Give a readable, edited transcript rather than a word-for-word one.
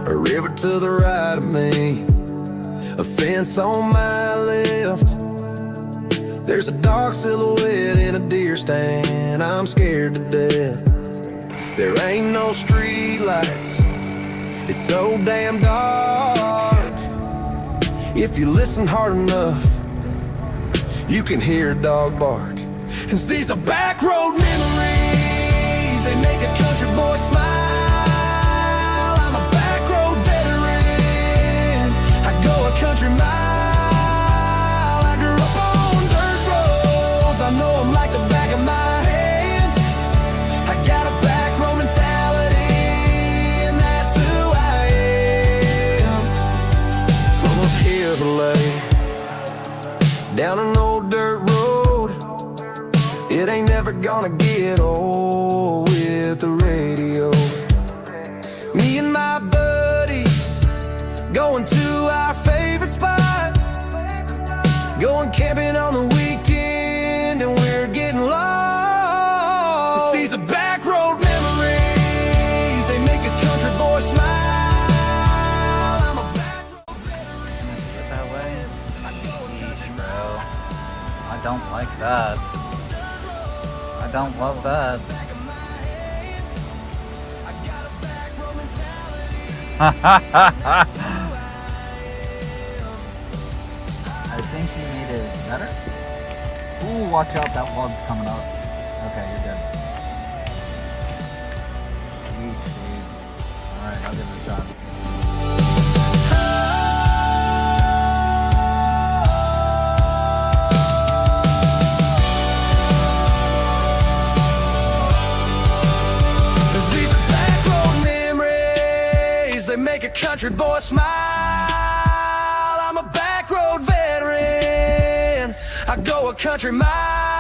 A river to the right of me, a fence on my left. There's a dark silhouette in a deer stand, I'm scared to death. There ain't no street lights, it's so damn dark. If you listen hard enough, you can hear a dog bark. 'Cause these are back road memories, they make a country boy smile. I'm a back road veteran, I go a country mile. I grew up on dirt roads, I know them like the back of my hand. I got a back road mentality, and that's who I am. Almost here to lay down an old dirt road. It ain't never gonna get old with the radio. Me and my buddies going to our favorite spot, going camping on the weekend, and we're getting lost. These are back road memories, they make a country boy smile. I'm a back road veteran. Get that way? Jeez, bro. I don't like that. I don't love that. I think you made it better. Ooh, watch out, that log's coming up. Okay, you're good. Yeesh, dude. Alright, I'll give it a shot. They make a country boy smile. I'm a back road veteran, I go a country mile.